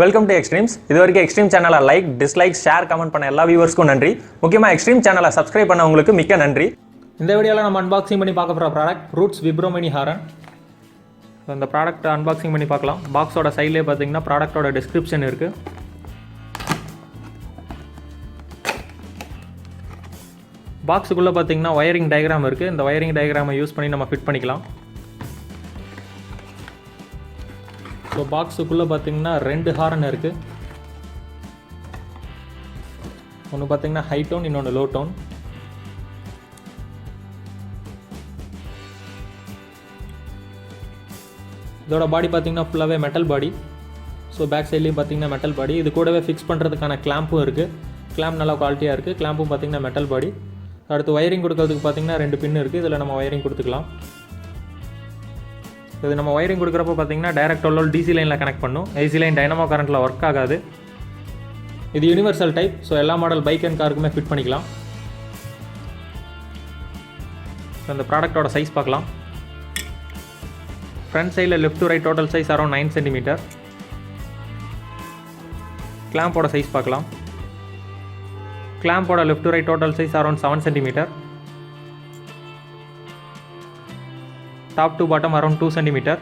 Welcome to extremes. இது வரைக்கும் extreme சேனலை லைக், டிஸ்லைக், ஷேர், கமெண்ட் பண்ண எல்லா வியூவர்ஸ்க்கும் நன்றி. முக்கியமாக எக்ஸ்ட்ரீம் சேனலை சப்ஸ்கிரைப் பண்ணவங்களுக்கு மிக்க நன்றி. இந்த வீடியோவில் நம்ம அன்பாக்சிங் பண்ணி பார்க்க போகிற ப்ராடக்ட் ரூட்ஸ் விப்ரோமினி ஹாரன். இந்த ப்ராடக்ட் அன்பாக்சிங் பண்ணி பார்க்கலாம். பாக்ஸோட சைட்லேயே பார்த்தீங்கன்னா ப்ராடக்டோட டிஸ்கிரிப்ஷன் இருக்குது. பாக்ஸுக்குள்ளே பார்த்தீங்கன்னா ஒயரிங் டயக்ராம் இருக்குது. இந்த ஒயரிங் டயக்ராமை யூஸ் பண்ணி நம்ம ஃபிட் பண்ணிக்கலாம். ஸோ பாக்ஸுக்குள்ளே பார்த்தீங்கன்னா 2 ஹாரன் இருக்குது. ஒன்று பார்த்தீங்கன்னா ஹை டோன், இன்னொன்று லோ டோன். இதோட பாடி பார்த்தீங்கன்னா ஃபுல்லாகவே மெட்டல் பாடி. ஸோ பேக் சைட்லேயும் பார்த்தீங்கன்னா மெட்டல் பாடி. இது கூடவே ஃபிக்ஸ் பண்ணுறதுக்கான கிளாம்பும் இருக்குது. கிளாம்ப் நல்லா குவாலிட்டியாக இருக்குது. கிளாம்பும் பார்த்தீங்கன்னா மெட்டல் பாடி. அடுத்து ஒயரிங் கொடுக்கறதுக்கு பார்த்தீங்கன்னா 2 பின் இருக்குது. இதில் நம்ம ஒயரிங் கொடுத்துக்கலாம். இது நம்ம ஒயரிங் கொடுக்குறப்போ பார்த்தீங்கன்னா டைரக்ட் லோட் டிசி லைனில் கனெக்ட் பண்ணும். ஏசி லைன் டைனமோ கரண்ட்டில் ஒர்க் ஆகாது. இது யூனிவர்சல் டைப். ஸோ எல்லா மாடல் பைக் அண்ட் காருக்குமே ஃபிட் பண்ணிக்கலாம். இந்த ப்ராடக்டோட சைஸ் பார்க்கலாம். ஃப்ரண்ட் சைடில் left to right total size around 9 centimetre. கிளாம்போட சைஸ் பார்க்கலாம். கிளாம்போட left to right total size around 7 centimetre. Top to bottom around 2 centimetre.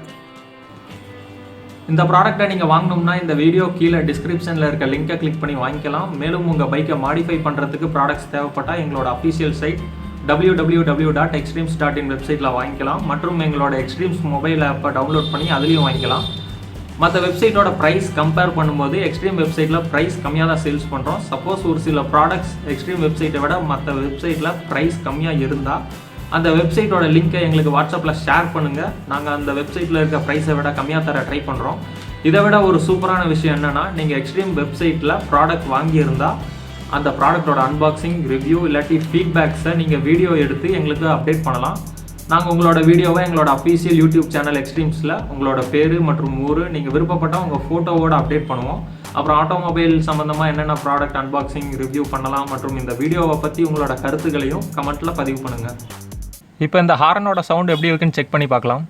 இந்த ப்ராடக்ட்டை நீங்கள் வாங்கணும்னா இந்த வீடியோ கீழே டிஸ்கிரிப்ஷனில் இருக்க லிங்கை கிளிக் பண்ணி வாங்கிக்கலாம். மேலும் உங்கள் பைக்கை மாடிஃபை பண்ணுறதுக்கு ப்ராடக்ட்ஸ் தேவைப்பட்டால் எங்களோட அஃபிஷியல் சைட் www.extrems.in வெப்சைட்டில் வாங்கிக்கலாம். மற்றும் எங்களோட எக்ஸ்ட்ரீம்ஸ் மொபைல் ஆப்பை டவுன்லோட் பண்ணி அதுலேயும் வாங்கிக்கலாம். மற்ற வெப்சைட்டோட ப்ரைஸ் கம்பேர் பண்ணும்போது எக்ஸ்ட்ரீம் வெப்சைட்டில் ப்ரைஸ் கம்மியாக தான் சேல்ஸ் பண்ணுறோம். சப்போஸ் ஒரு சில ப்ராடக்ட்ஸ் எக்ஸ்ட்ரீம் வெப்சைட்டை விட மற்ற வெப்சைட்டில் ப்ரைஸ் கம்மியாக இருந்தால் அந்த வெப்சைட்டோட லிங்க்கை எங்களுக்கு வாட்ஸ்அப்பில் ஷேர் பண்ணுங்கள். நாங்கள் அந்த வெப்சைட்டில் இருக்க ப்ரைஸை விட கம்மியாக தர ட்ரை பண்ணுறோம். இதை விட ஒரு சூப்பரான விஷயம் என்னென்னா, நீங்கள் எக்ஸ்ட்ரீம் வெப்சைட்டில் ப்ராடக்ட் வாங்கியிருந்தால் அந்த ப்ராடக்டோட அன்பாக்சிங், ரிவ்யூ இல்லாட்டி ஃபீட்பேக்ஸை நீங்கள் வீடியோ எடுத்து எங்களுக்கு அப்டேட் பண்ணலாம். நாங்கள் உங்களோட வீடியோவை எங்களோட அஃபீஷியல் யூடியூப் சேனல் எக்ஸ்ட்ரீம்ஸில் உங்களோட பேர் மற்றும் ஊர் நீங்கள் விருப்பப்பட்டால் உங்கள் ஃபோட்டோவோடு அப்டேட் பண்ணுவோம். அப்புறம் ஆட்டோமொபைல் சம்மந்தமாக என்னென்ன ப்ராடக்ட் அன்பாக்சிங், ரிவ்யூ பண்ணலாம் மற்றும் இந்த வீடியோவை பற்றி உங்களோட கருத்துக்களையும் கமெண்ட்டில் பதிவு பண்ணுங்கள். இப்போ இந்த ஹாரனோட சவுண்ட் எப்படி இருக்குன்னு செக் பண்ணி பார்க்கலாம்.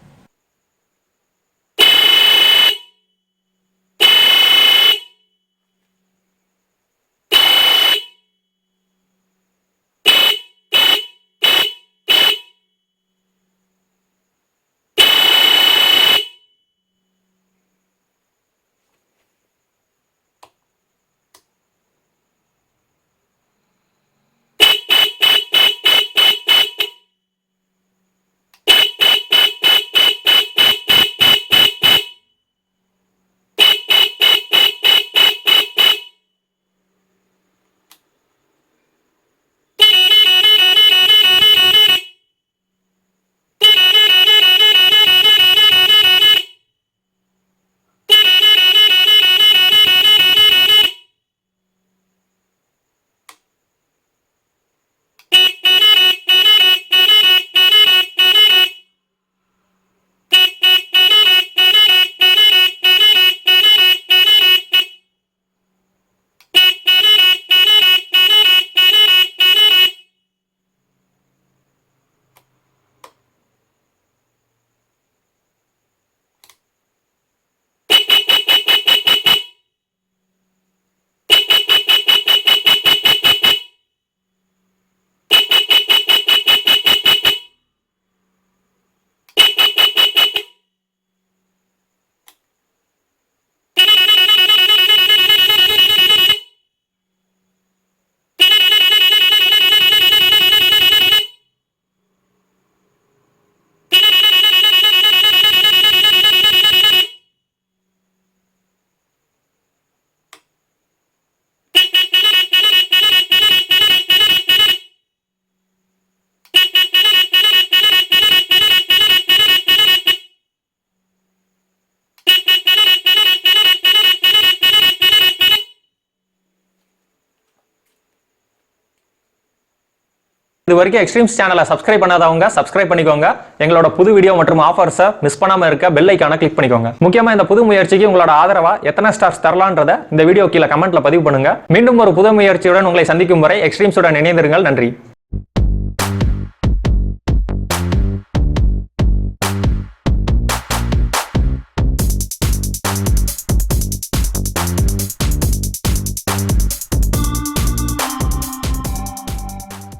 இது வரைக்கும் எக்ஸ்ட்ரீம்ஸ் சேனலை சப்ஸ்கிரைப் பண்ணாதவங்க சப்ஸ்கிரைப் பண்ணிக்கோங்க. எங்களோட புது வீடியோ மற்றும் ஆஃபர்ஸை மிஸ் பண்ணாம இருக்க பெல் ஐகானை கிளிக் பண்ணிக்கோங்க. முக்கியமா இந்த புது முயற்சிக்கு உங்களோட ஆதரவா எத்தனை ஸ்டார்ஸ் தரலான்றத இந்த வீடியோ கீழே கமெண்ட்ல பதிவு பண்ணுங்க. மீண்டும் ஒரு புது முயற்சியுடன் உங்களை சந்திக்கும் வரை எக்ஸ்ட்ரீம்ஸுடன் இணைந்திருங்கள். நன்றி.